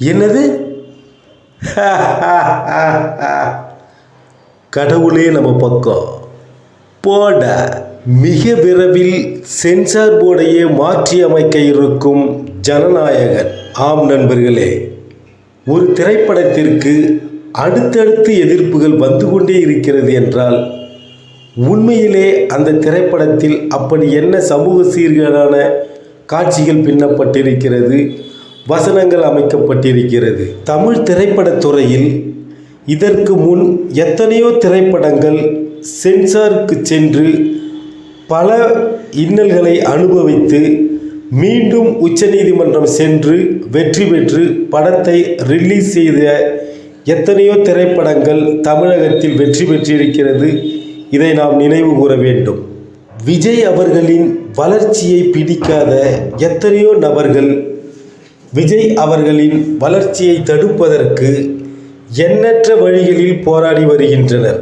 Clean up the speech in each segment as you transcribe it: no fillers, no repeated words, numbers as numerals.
என்னது? கடவுளே நம்ம பக்கம் போட. மிக விரைவில் சென்சார் போர்டையே மாற்றி அமைக்க இருக்கும் ஜனநாயகன். ஆம் நண்பர்களே, ஒரு திரைப்படத்திற்கு அடுத்தடுத்து எதிர்ப்புகள் வந்து கொண்டே இருக்கிறது என்றால் உண்மையிலே அந்த திரைப்படத்தில் அப்படி என்ன சமூக சீர்கேடான காட்சிகள் பின்னப்பட்டிருக்கிறது, வசனங்கள் அமைக்கப்பட்டிருக்கிறது. தமிழ் திரைப்படத்துறையில் இதற்கு முன் எத்தனையோ திரைப்படங்கள் சென்சாருக்கு சென்று பல இன்னல்களை அனுபவித்து மீண்டும் உச்சநீதிமன்றம் சென்று வெற்றி பெற்று படத்தை ரிலீஸ் செய்த எத்தனையோ திரைப்படங்கள் தமிழகத்தில் வெற்றி பெற்றிருக்கிறது. இதை நாம் நினைவு கூற வேண்டும். விஜய் அவர்களின் வளர்ச்சியை பிடிக்காத எத்தனையோ நபர்கள் விஜய் அவர்களின் வளர்ச்சியை தடுப்பதற்கு எண்ணற்ற வழிகளில் போராடி வருகின்றனர்.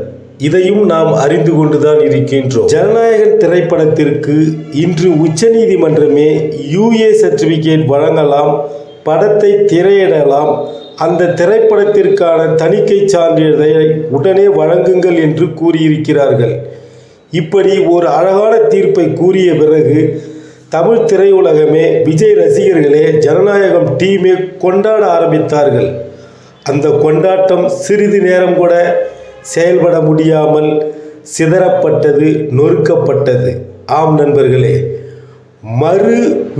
இதையும் நாம் அறிந்து கொண்டுதான் இருக்கின்றோம். ஜனநாயகன் திரைப்படத்திற்கு இன்று உச்சநீதிமன்றமே யூஏ சர்டிபிகேட் வழங்கலாம், படத்தை திரையிடலாம், அந்த திரைப்படத்திற்கான தணிக்கை சான்றிதழை உடனே வழங்குங்கள் என்று கூறியிருக்கிறார்கள். இப்படி ஒரு அழகான தீர்ப்பை கூறிய பிறகு தமிழ் திரையுலகமே, விஜய் ரசிகர்களே, ஜனநாயகம் டீமே கொண்டாட ஆரம்பித்தார்கள். அந்த கொண்டாட்டம் சிறிது நேரம் கூட செயல்பட முடியாமல் சிதறப்பட்டது, நொறுக்கப்பட்டது. ஆம் நண்பர்களே,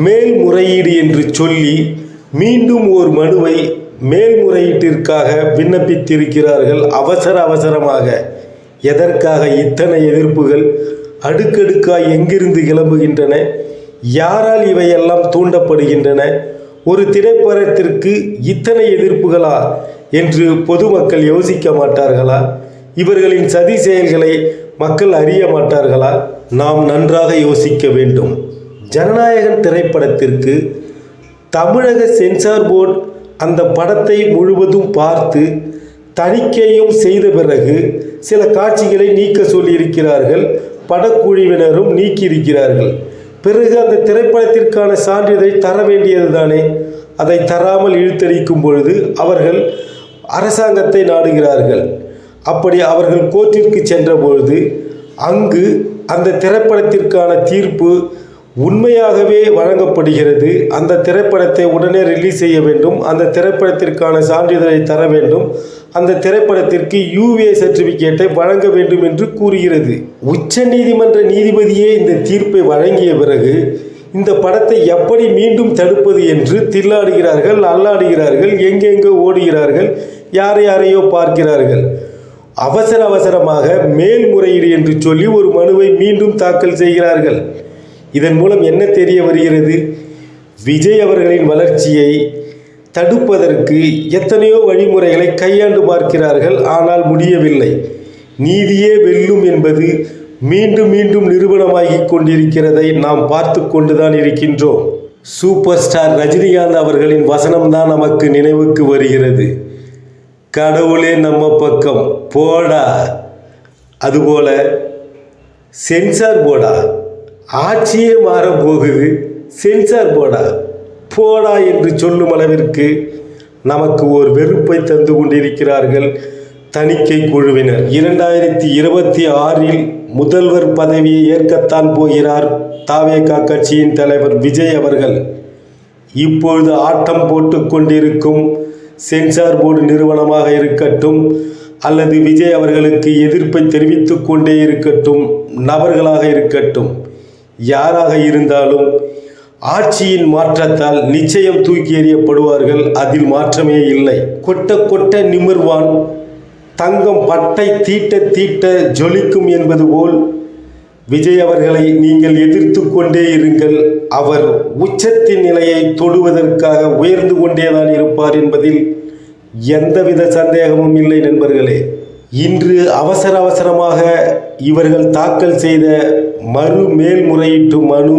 மேல்முறையீடு என்று சொல்லி மீண்டும் ஒரு மனுவை மேல்முறையீட்டிற்காக விண்ணப்பித்திருக்கிறார்கள் அவசரமாக. எதற்காக இத்தனை எதிர்ப்புகள்? அடுக்கடுக்காய் எங்கிருந்து கிளம்புகின்றன? யாரால் இவையெல்லாம் தூண்டப்படுகின்றன? ஒரு திரைப்படத்திற்கு இத்தனை எதிர்ப்புகளா என்று பொதுமக்கள் யோசிக்க மாட்டார்களா? இவர்களின் சதி செயல்களை மக்கள் அறிய மாட்டார்களா? நாம் நன்றாக யோசிக்க வேண்டும். ஜனநாயகன் திரைப்படத்திற்கு தமிழக சென்சார் போர்டு அந்த படத்தை முழுவதும் பார்த்து தணிக்கையும் செய்த பிறகு சில காட்சிகளை நீக்க சொல்லியிருக்கிறார்கள். படக்குழுவினரும் நீக்கியிருக்கிறார்கள். பிறகு அந்த திரைப்படத்திற்கான சான்றிதழை தர வேண்டியது தானே? அதை தராமல் இழுத்தடிக்கும் பொழுது அவர்கள் அரசாங்கத்தை நாடுகிறார்கள். அப்படி அவர்கள் கோர்ட்டிற்கு சென்ற பொழுது அங்கு அந்த திரைப்படத்திற்கான தீர்ப்பு உண்மையாகவே வழங்கப்படுகிறது. அந்த திரைப்படத்தை உடனே ரிலீஸ் செய்ய வேண்டும், அந்த திரைப்படத்திற்கான சான்றிதழை தர வேண்டும், அந்த திரைப்படத்திற்கு யூஏ சர்டிபிகேட்டை வழங்க வேண்டும் என்று கூறுகிறது. உச்ச நீதிமன்ற நீதிபதியே இந்த தீர்ப்பை வழங்கிய பிறகு இந்த படத்தை எப்படி மீண்டும் தடுப்பது என்று தில்லாடுகிறார்கள், அல்லாடுகிறார்கள், எங்கெங்கோ ஓடுகிறார்கள், யாரையோ பார்க்கிறார்கள். அவசரமாக மேல்முறையீடு என்று சொல்லி ஒரு மனுவை மீண்டும் தாக்கல் செய்கிறார்கள். இதன் மூலம் என்ன தெரிய வருகிறது? விஜய் அவர்களின் வளர்ச்சியை தடுப்பதற்கு எத்தனையோ வழிமுறைகளை கையாண்டு பார்க்கிறார்கள். ஆனால் முடியவில்லை. நீதியே வெல்லும் என்பது மீண்டும் நிரூபணமாகிக் கொண்டிருக்கிறதை நாம் பார்த்து கொண்டுதான் இருக்கின்றோம். சூப்பர் ஸ்டார் ரஜினிகாந்த் அவர்களின் வசனம்தான் நமக்கு நினைவுக்கு வருகிறது. கடவுளே நம்ம பக்கம் போடா. அதுபோல சென்சார் போர்டா, ஆட்சியே மாறப்போகுது, சென்சார் போர்டா போடா என்று சொல்லும் அளவிற்கு நமக்கு ஒரு வெறுப்பை தந்து கொண்டிருக்கிறார்கள் தணிக்கை குழுவினர். 2026இல் முதல்வர் பதவியை ஏற்கத்தான் போகிறார் தாவேகா கட்சியின் தலைவர் விஜய் அவர்கள். இப்பொழுது ஆட்டம் போட்டு கொண்டிருக்கும் சென்சார் போர்டு நிறுவனமாக இருக்கட்டும் அல்லது விஜய் அவர்களுக்கு எதிர்ப்பை தெரிவித்து கொண்டே இருக்கட்டும் நபர்களாக இருக்கட்டும், யாராக இருந்தாலும் ஆட்சியின் மாற்றத்தால் நிச்சயம் தூக்கி எறியப்படுவார்கள். அதில் மாற்றமே இல்லை. கொட்ட நிமிர்வான் தங்கம் பட்டை தீட்ட ஜொலிக்கும் என்பது போல் விஜய் அவர்களை நீங்கள் எதிர்த்து கொண்டே இருங்கள். அவர் உச்சத்தின் நிலையை தொடுவதற்காக உயர்ந்து கொண்டேதான் இருப்பார் என்பதில் எந்தவித சந்தேகமும் இல்லை நண்பர்களே. இன்று அவசரமாக இவர்கள் தாக்கல் செய்த மேல்முறையீட்டு மனு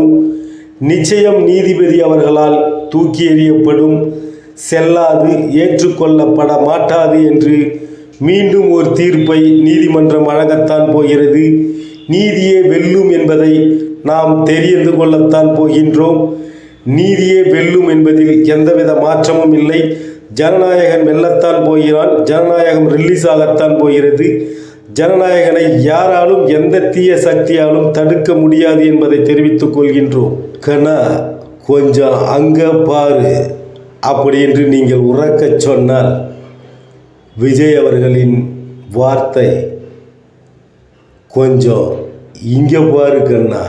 நிச்சயம் நீதிபதி அவர்களால் தூக்கி எறியப்படும், செல்லாது, ஏற்றுக்கொள்ளப்பட மாட்டாது என்று மீண்டும் ஒரு தீர்ப்பை நீதிமன்றம் வழங்கத்தான் போகிறது. நீதியே வெல்லும் என்பதை நாம் தெரிந்து கொள்ளத்தான் போகின்றோம். நீதியே வெல்லும் என்பதில் எந்தவித மாற்றமும் இல்லை. ஜனநாயகன் வெல்லத்தான் போகிறான், ஜனநாயகம் ரிலீஸ் ஆகத்தான் போகிறது. ஜனநாயகனை யாராலும் எந்த தீய சக்தியாலும் தடுக்க முடியாது என்பதை தெரிவித்துக் கொள்கின்றோம். கண்ணா கொஞ்சம் அங்க பாரு அப்படி என்று நீங்கள் உறக்கச் சொன்னால் விஜய் அவர்களின் வார்த்தை கொஞ்சம் இங்கே பாரு கண்ணா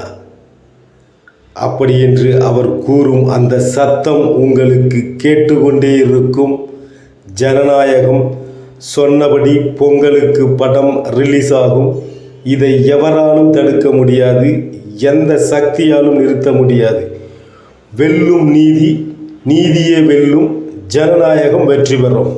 அப்படி என்று அவர் கூறும் அந்த சத்தம் உங்களுக்கு கேட்டுக்கொண்டே இருக்கும். ஜனநாயகம் சொன்னபடி பொங்கலுக்கு படம் ரிலீஸ் ஆகும். இதை எவராலும் தடுக்க முடியாது, எந்த சக்தியாலும் நிறுத்த முடியாது. வெல்லும் நீதி, நீதியே வெல்லும், ஜனநாயகம் வெற்றி பெறும்.